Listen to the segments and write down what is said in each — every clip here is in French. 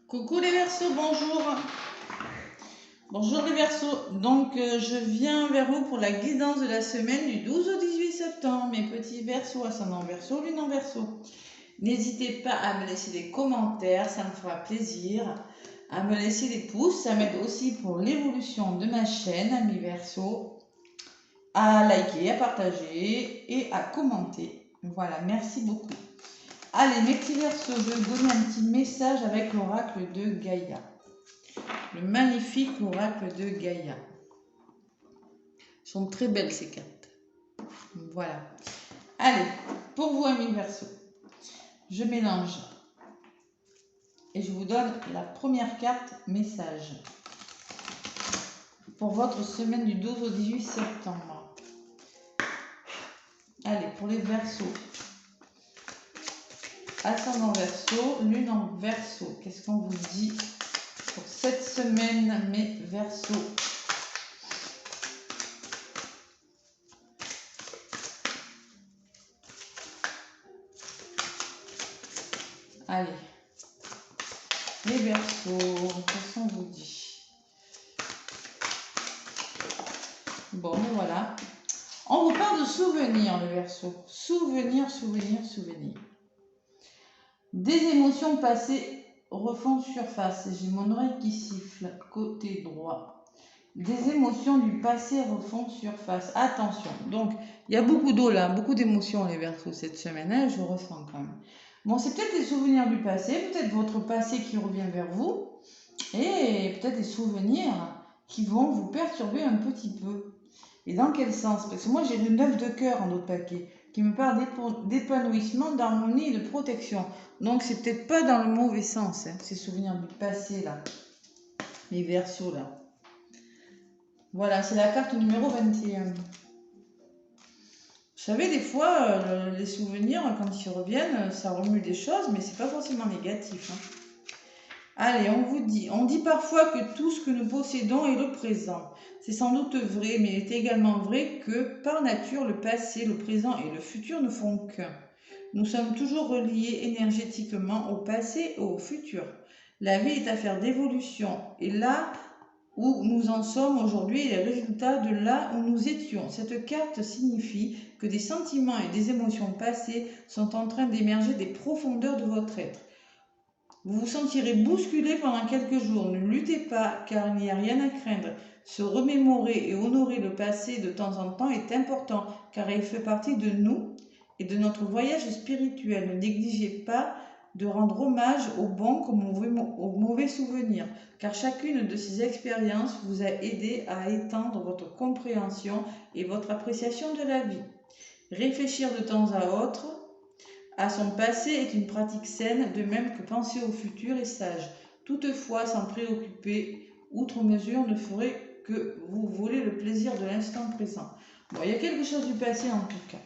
Coucou les Verseaux, bonjour. Bonjour les Verseaux. Donc je viens vers vous pour la guidance de la semaine du 12 au 18 septembre. Mes petits Verseaux, ascendant Verseau, lune en Verseau. N'hésitez pas à me laisser des commentaires, ça me fera plaisir. À me laisser des pouces, ça m'aide aussi pour l'évolution de ma chaîne, amis Verseaux. À liker, à partager et à commenter. Voilà, merci beaucoup. Allez, mes petits Verseaux, je vais vous donner un petit message avec l'oracle de Gaïa. Le magnifique oracle de Gaïa. Elles sont très belles ces cartes. Voilà. Allez, pour vous amis Verseau, je mélange et je vous donne la première carte message pour votre semaine du 12 au 18 septembre. Allez, pour les Verseaux, ascendant Verseau, lune en Verseau, qu'est-ce qu'on vous dit pour cette semaine, mes Verseaux? Allez, les Verseaux, qu'est-ce qu'on vous dit? Bon, ben voilà. On vous parle de souvenirs, les Verseaux. Souvenirs, souvenirs, souvenirs. Des émotions passées refont surface. J'ai mon oreille qui siffle, côté droit. Des émotions du passé refont surface. Attention. Donc, il y a beaucoup d'eau là, beaucoup d'émotions, les Verseaux, cette semaine. Hein, je ressens quand même. Bon, c'est peut-être des souvenirs du passé, peut-être votre passé qui revient vers vous, et peut-être des souvenirs qui vont vous perturber un petit peu. Et dans quel sens? Parce que moi, j'ai le 9 de cœur en autre paquet, qui me parle d'épanouissement, d'harmonie et de protection. Donc, c'est peut-être pas dans le mauvais sens, hein, ces souvenirs du passé, là. Les Verseaux, là. Voilà, c'est la carte numéro 21. Vous savez, des fois, les souvenirs, quand ils reviennent, ça remue des choses, mais c'est pas forcément négatif. Hein. Allez, on dit parfois que tout ce que nous possédons est le présent. C'est sans doute vrai, mais il est également vrai que, par nature, le passé, le présent et le futur ne font qu'un. Nous sommes toujours reliés énergétiquement au passé et au futur. La vie est affaire d'évolution, et là où nous en sommes aujourd'hui est le résultat de là où nous étions. Cette carte signifie que des sentiments et des émotions passées sont en train d'émerger des profondeurs de votre être. Vous vous sentirez bousculé pendant quelques jours. Ne luttez pas, car il n'y a rien à craindre. Se remémorer et honorer le passé de temps en temps est important, car il fait partie de nous et de notre voyage spirituel. Ne négligez pas de rendre hommage aux bons comme aux mauvais souvenirs, car chacune de ces expériences vous a aidé à étendre votre compréhension et votre appréciation de la vie. Réfléchir de temps à autre à son passé est une pratique saine, de même que penser au futur est sage. Toutefois, s'en préoccuper outre mesure ne ferait que vous voler le plaisir de l'instant présent. Bon, il y a quelque chose du passé en tout cas.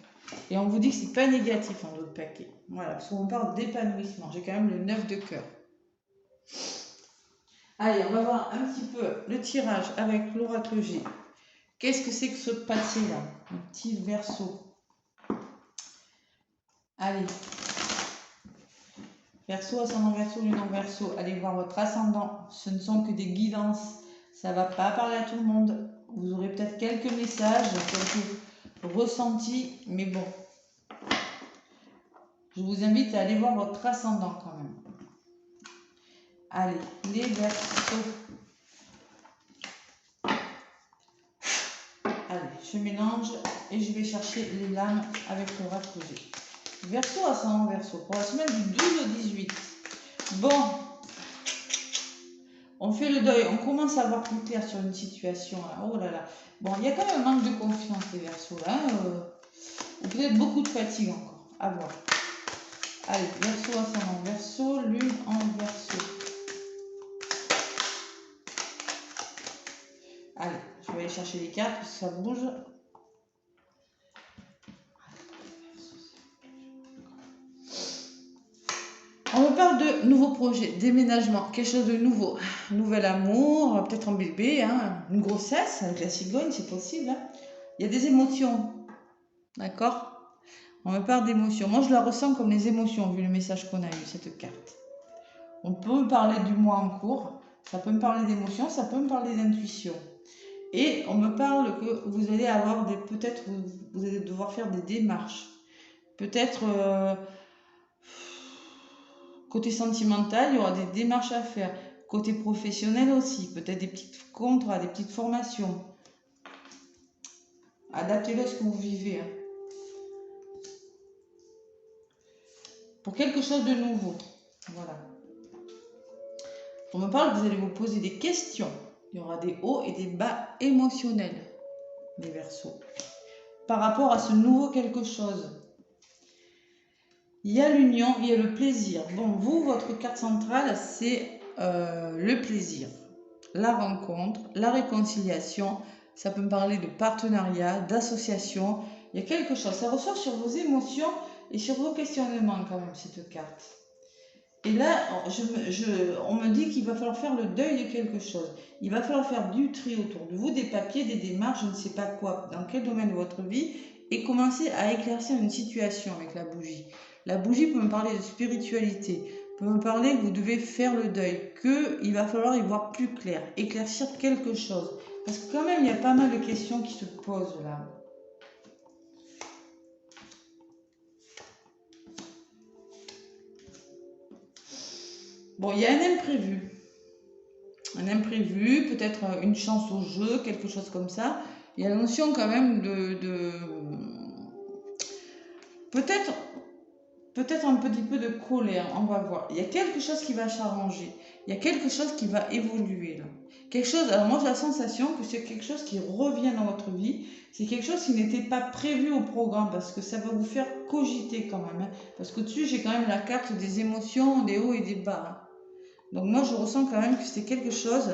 Et on vous dit que c'est pas négatif en d'autres paquets. Voilà, parce qu'on parle d'épanouissement. J'ai quand même le 9 de cœur. Allez, on va voir un petit peu le tirage avec l'oracle G. Qu'est-ce que c'est que ce passé-là? Un petit Verseau. Allez. Verseau, ascendant Verseau, lune en Verseau. Allez voir votre ascendant. Ce ne sont que des guidances. Ça ne va pas parler à tout le monde. Vous aurez peut-être quelques messages, quelques ressentis, mais bon. Je vous invite à aller voir votre ascendant quand même. Allez, les Verseaux. Allez, je mélange et je vais chercher les lames avec l'oracle G. Verseau, ascendant Verseau, pour la semaine du 12 au 18. Bon, on fait le deuil, on commence à voir plus clair sur une situation. Là. Oh là là. Bon, il y a quand même un manque de confiance, les Verseaux, là. Ou peut-être beaucoup de fatigue encore. À voir. Allez, Verseau, ascendant Verseau, lune en Verseau. Allez, je vais aller chercher les cartes parce que ça bouge. On me parle de nouveaux projets, déménagement, quelque chose de nouveau, nouvel amour, peut-être un bébé, hein, une grossesse avec la cigogne, c'est possible. Hein. Il y a des émotions, d'accord? On me parle d'émotions. Moi, je la ressens comme les émotions, vu le message qu'on a eu, cette carte. On peut me parler du mois en cours, ça peut me parler d'émotions, ça peut me parler d'intuition. Et on me parle que vous allez avoir peut-être vous allez devoir faire des démarches. Peut-être côté sentimental, il y aura des démarches à faire. Côté professionnel aussi, peut-être des petits contrats, des petites formations. Adaptez-le à ce que vous vivez. Hein. Pour quelque chose de nouveau. Voilà. On me parle que vous allez vous poser des questions. Il y aura des hauts et des bas émotionnels, les Verseaux. Par rapport à ce nouveau quelque chose. Il y a l'union, il y a le plaisir. Bon, vous, votre carte centrale, c'est le plaisir, la rencontre, la réconciliation. Ça peut me parler de partenariat, d'association. Il y a quelque chose. Ça ressort sur vos émotions et sur vos questionnements quand même, cette carte. Et là, on me dit qu'il va falloir faire le deuil de quelque chose. Il va falloir faire du tri autour de vous, des papiers, des démarches, je ne sais pas quoi, dans quel domaine de votre vie, et commencer à éclaircir une situation avec la bougie. La bougie peut me parler de spiritualité, peut me parler que vous devez faire le deuil, qu'il va falloir y voir plus clair, éclaircir quelque chose. Parce que quand même, il y a pas mal de questions qui se posent là. Bon, il y a un imprévu. Un imprévu, peut-être une chance au jeu, quelque chose comme ça. Il y a la notion quand même de peut-être un petit peu de colère, on va voir. Il y a quelque chose qui va s'arranger. Il y a quelque chose qui va évoluer là. Quelque chose, alors moi j'ai la sensation que c'est quelque chose qui revient dans votre vie. C'est quelque chose qui n'était pas prévu au programme parce que ça va vous faire cogiter quand même. Hein. Parce qu'au-dessus j'ai quand même la carte des émotions, des hauts et des bas. Hein. Donc moi je ressens quand même que c'était quelque chose.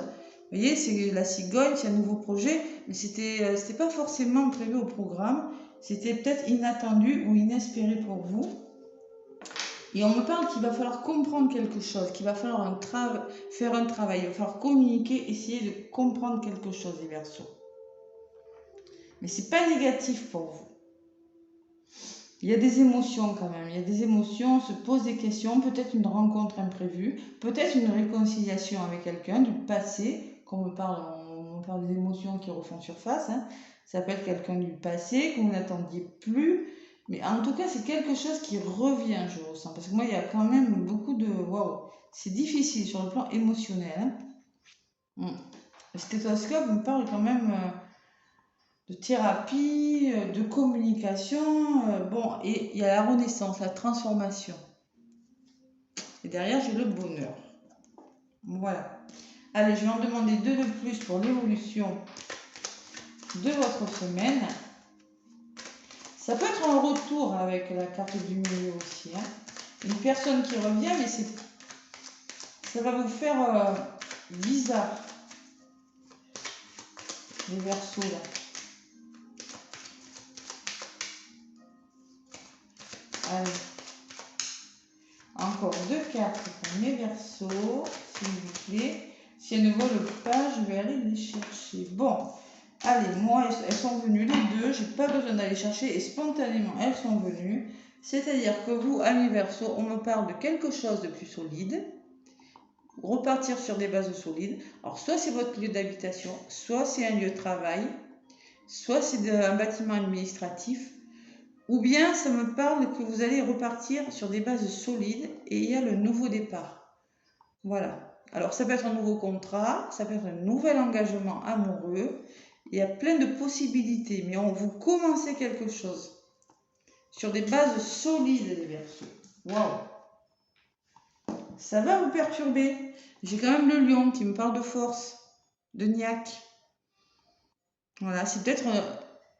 Vous voyez, c'est la cigogne, c'est un nouveau projet, mais c'était pas forcément prévu au programme. C'était peut-être inattendu ou inespéré pour vous. Et on me parle qu'il va falloir comprendre quelque chose, qu'il va falloir faire un travail, il va falloir communiquer, essayer de comprendre quelque chose, les Verseaux. Mais c'est pas négatif pour vous. Il y a des émotions quand même, il y a des émotions, on se pose des questions, peut-être une rencontre imprévue, peut-être une réconciliation avec quelqu'un du passé, qu'on me parle des émotions qui refont surface, hein. Ça peut être quelqu'un du passé que vous n'attendiez plus, mais en tout cas c'est quelque chose qui revient, je ressens, parce que moi il y a quand même beaucoup de... Waouh, c'est difficile sur le plan émotionnel. Hein. Le stéthoscope me parle quand même... de thérapie, de communication, bon, et il y a la renaissance, la transformation. Et derrière, j'ai le bonheur. Voilà. Allez, je vais en demander 2 de plus pour l'évolution de votre semaine. Ça peut être un retour avec la carte du milieu aussi. Hein. Une personne qui revient, mais ça va vous faire bizarre. Les Verseaux, là. Allez. Encore 2 cartes pour mes Verseaux, s'il vous plaît. Si elles ne volent pas, je vais aller les chercher. Bon, allez, moi, elles sont venues les 2. Je n'ai pas besoin d'aller chercher et spontanément, elles sont venues. C'est-à-dire que vous, amis Verseaux, on me parle de quelque chose de plus solide. Repartir sur des bases solides. Alors, soit c'est votre lieu d'habitation, soit c'est un lieu de travail, soit c'est un bâtiment administratif. Ou bien ça me parle que vous allez repartir sur des bases solides et il y a le nouveau départ. Voilà. Alors ça peut être un nouveau contrat, ça peut être un nouvel engagement amoureux. Il y a plein de possibilités, mais vous commencez quelque chose. Sur des bases solides, les Verseaux. Waouh! Ça va vous perturber. J'ai quand même le lion qui me parle de force, de niaque. Voilà, c'est peut-être...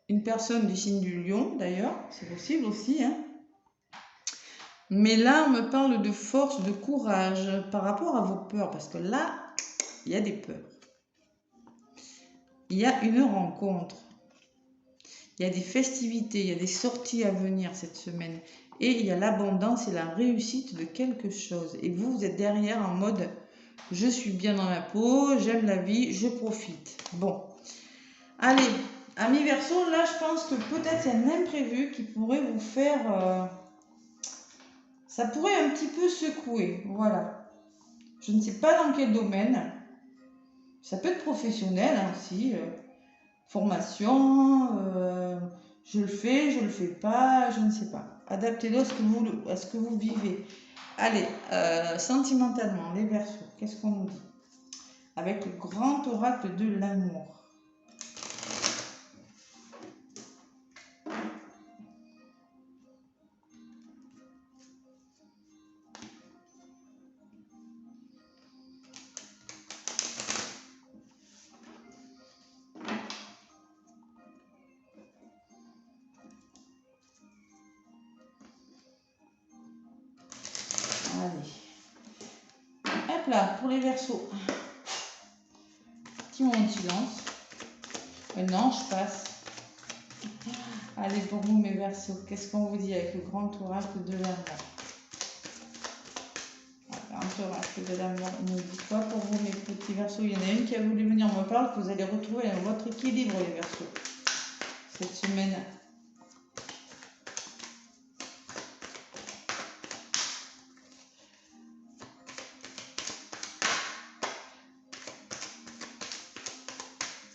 une personne du signe du lion, d'ailleurs, c'est possible aussi. Hein. Mais là, on me parle de force, de courage par rapport à vos peurs. Parce que là, il y a des peurs. Il y a une rencontre. Il y a des festivités, il y a des sorties à venir cette semaine. Et il y a l'abondance et la réussite de quelque chose. Et vous, vous êtes derrière en mode, je suis bien dans ma peau, j'aime la vie, je profite. Bon, allez. Amis Verseaux, là, je pense que peut-être il y a un imprévu qui pourrait vous faire... ça pourrait un petit peu secouer, voilà. Je ne sais pas dans quel domaine. Ça peut être professionnel hein, aussi. Formation, je le fais, je le fais pas, je ne sais pas. Adaptez-le à ce que vous vivez. Allez, sentimentalement, les Verseaux, qu'est-ce qu'on nous dit? Avec le grand oracle de l'amour. Allez. Hop là, pour les Verseaux. Petit moment de silence. Non, je passe. Allez, pour vous, mes Verseaux, qu'est-ce qu'on vous dit avec le grand oracle de l'amour? Le grand oracle de l'amour, on nous dit quoi pour vous, mes petits Verseaux? Il y en a une qui a voulu venir me parler, que vous allez retrouver votre équilibre, les Verseaux, cette semaine.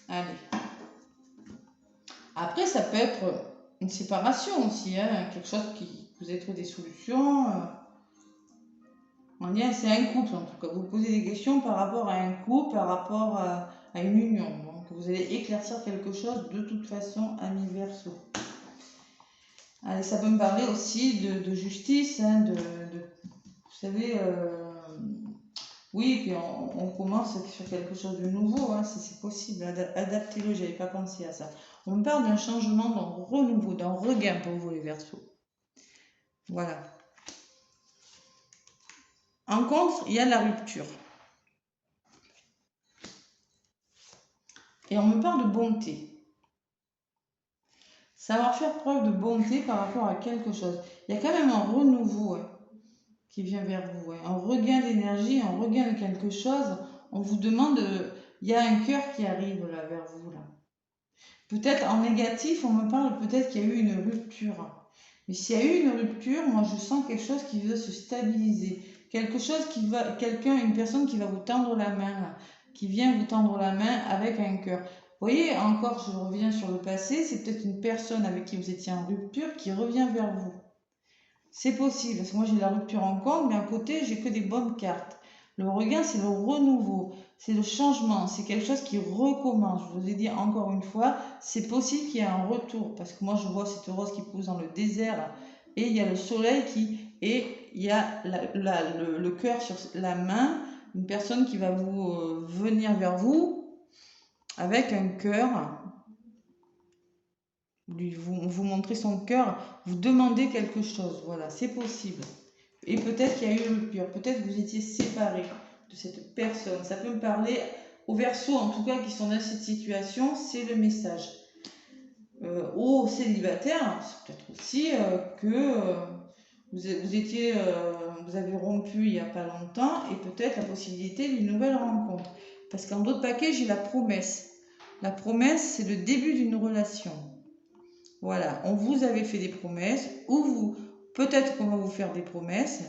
Allez. Après, ça peut être une séparation aussi, hein, quelque chose qui vous avez trouvé des solutions. En lien, c'est un couple en tout cas. Vous posez des questions par rapport à un couple, par rapport à une union. Donc vous allez éclaircir quelque chose de toute façon, amis Verseaux. Allez, ça peut me parler aussi de justice, hein, vous savez, oui, puis on commence sur quelque chose de nouveau, hein, si c'est possible. Adaptez-le, j'avais pas pensé à ça. On me parle d'un changement, d'un renouveau, d'un regain pour vous les Verseaux. Voilà. En contre, il y a la rupture. Et on me parle de bonté. Savoir faire preuve de bonté par rapport à quelque chose. Il y a quand même un renouveau qui vient vers vous. Un regain d'énergie, un regain de quelque chose. On vous demande, il y a un cœur qui arrive là vers vous. Là. Peut-être en négatif, on me parle peut-être qu'il y a eu une rupture. Mais s'il y a eu une rupture, moi je sens quelque chose qui veut se stabiliser. Quelque chose qui va, une personne qui va vous tendre la main, là, qui vient vous tendre la main avec un cœur. Vous voyez, encore, je reviens sur le passé, c'est peut-être une personne avec qui vous étiez en rupture qui revient vers vous. C'est possible, parce que moi j'ai la rupture en compte, mais à côté, j'ai que des bonnes cartes. Le regain, c'est le renouveau, c'est le changement, c'est quelque chose qui recommence. Je vous ai dit encore une fois, c'est possible qu'il y ait un retour, parce que moi je vois cette rose qui pousse dans le désert, et il y a le soleil et il y a le cœur sur la main, une personne qui va venir vers vous avec un cœur. Vous montrez son cœur, vous demandez quelque chose, voilà, c'est possible. Et peut-être qu'il y a eu une rupture, peut-être que vous étiez séparés de cette personne. Ça peut me parler aux Verseaux, en tout cas, qui sont dans cette situation, c'est le message. Aux célibataires, c'est peut-être aussi que vous avez rompu il n'y a pas longtemps et peut-être la possibilité d'une nouvelle rencontre. Parce qu'en d'autres paquets, j'ai la promesse. La promesse, c'est le début d'une relation. Voilà, on vous avait fait des promesses, ou peut-être qu'on va vous faire des promesses,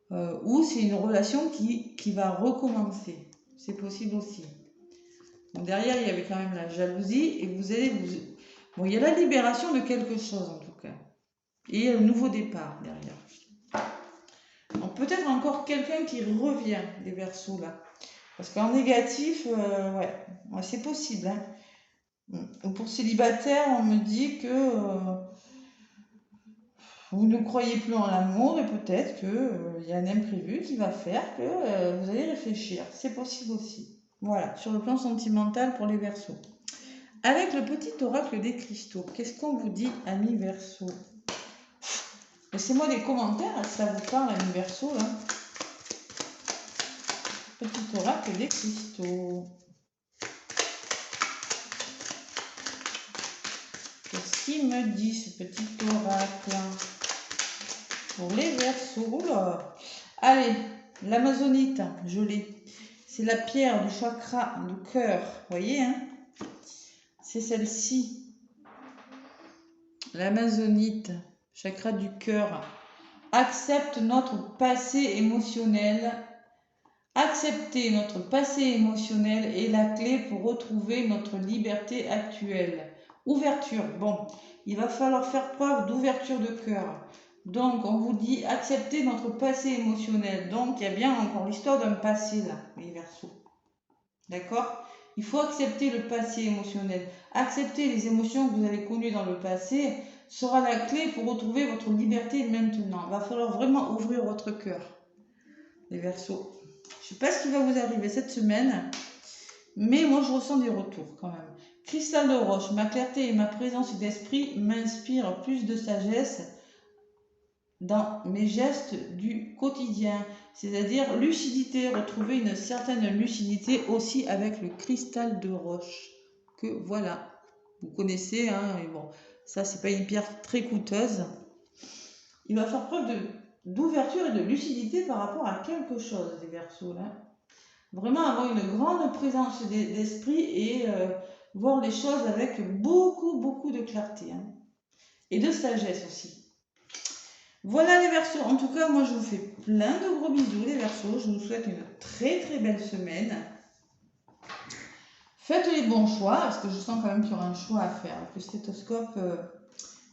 ou c'est une relation qui va recommencer. C'est possible aussi. Donc derrière, il y avait quand même la jalousie, et vous allez Bon, il y a la libération de quelque chose en tout cas. Et un nouveau départ derrière. Donc peut-être encore quelqu'un qui revient des Verseaux là. Parce qu'en négatif, ouais, c'est possible. Hein. Pour célibataire, on me dit que vous ne croyez plus en l'amour et peut-être qu'il y a un imprévu qui va faire que vous allez réfléchir. C'est possible aussi. Voilà, sur le plan sentimental pour les Verseaux. Avec le petit oracle des cristaux, qu'est-ce qu'on vous dit, amis Verseaux? Laissez-moi des commentaires, ça vous parle, amis Verseaux, là. Petit oracle des cristaux. Qu'est-ce qu'il me dit, ce petit oracle pour les Verseaux? Oula. Allez, l'amazonite, je l'ai. C'est la pierre du chakra du cœur. Vous voyez, hein? C'est celle-ci. L'amazonite, chakra du cœur. Accepte notre passé émotionnel Accepter notre passé émotionnel est la clé pour retrouver notre liberté actuelle. Ouverture. Bon, il va falloir faire preuve d'ouverture de cœur. Donc, on vous dit accepter notre passé émotionnel. Donc, il y a bien encore l'histoire d'un passé là, les Verseaux. D'accord? Il faut accepter le passé émotionnel. Accepter les émotions que vous avez connues dans le passé sera la clé pour retrouver votre liberté maintenant. Il va falloir vraiment ouvrir votre cœur, les Verseaux. Je ne sais pas ce qui va vous arriver cette semaine, mais moi je ressens des retours quand même. Cristal de roche, ma clarté et ma présence d'esprit m'inspirent plus de sagesse dans mes gestes du quotidien. C'est-à-dire lucidité, retrouver une certaine lucidité aussi avec le cristal de roche. Que voilà, vous connaissez, hein, et bon, ça c'est pas une pierre très coûteuse. Il va faire preuve d'ouverture et de lucidité par rapport à quelque chose, les Verseaux là. Vraiment avoir une grande présence d'esprit et voir les choses avec beaucoup de clarté, hein. Et de sagesse aussi. Voilà les Verseaux. En tout cas, moi je vous fais plein de gros bisous les Verseaux. Je vous souhaite une très belle semaine. Faites les bons choix, parce que je sens quand même qu'il y aura un choix à faire. Avec le stéthoscope,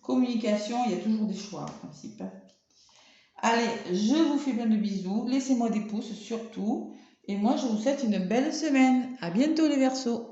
communication, il y a toujours des choix en principe. Allez, je vous fais plein de bisous. Laissez-moi des pouces surtout. Et moi, je vous souhaite une belle semaine. À bientôt les Verseaux.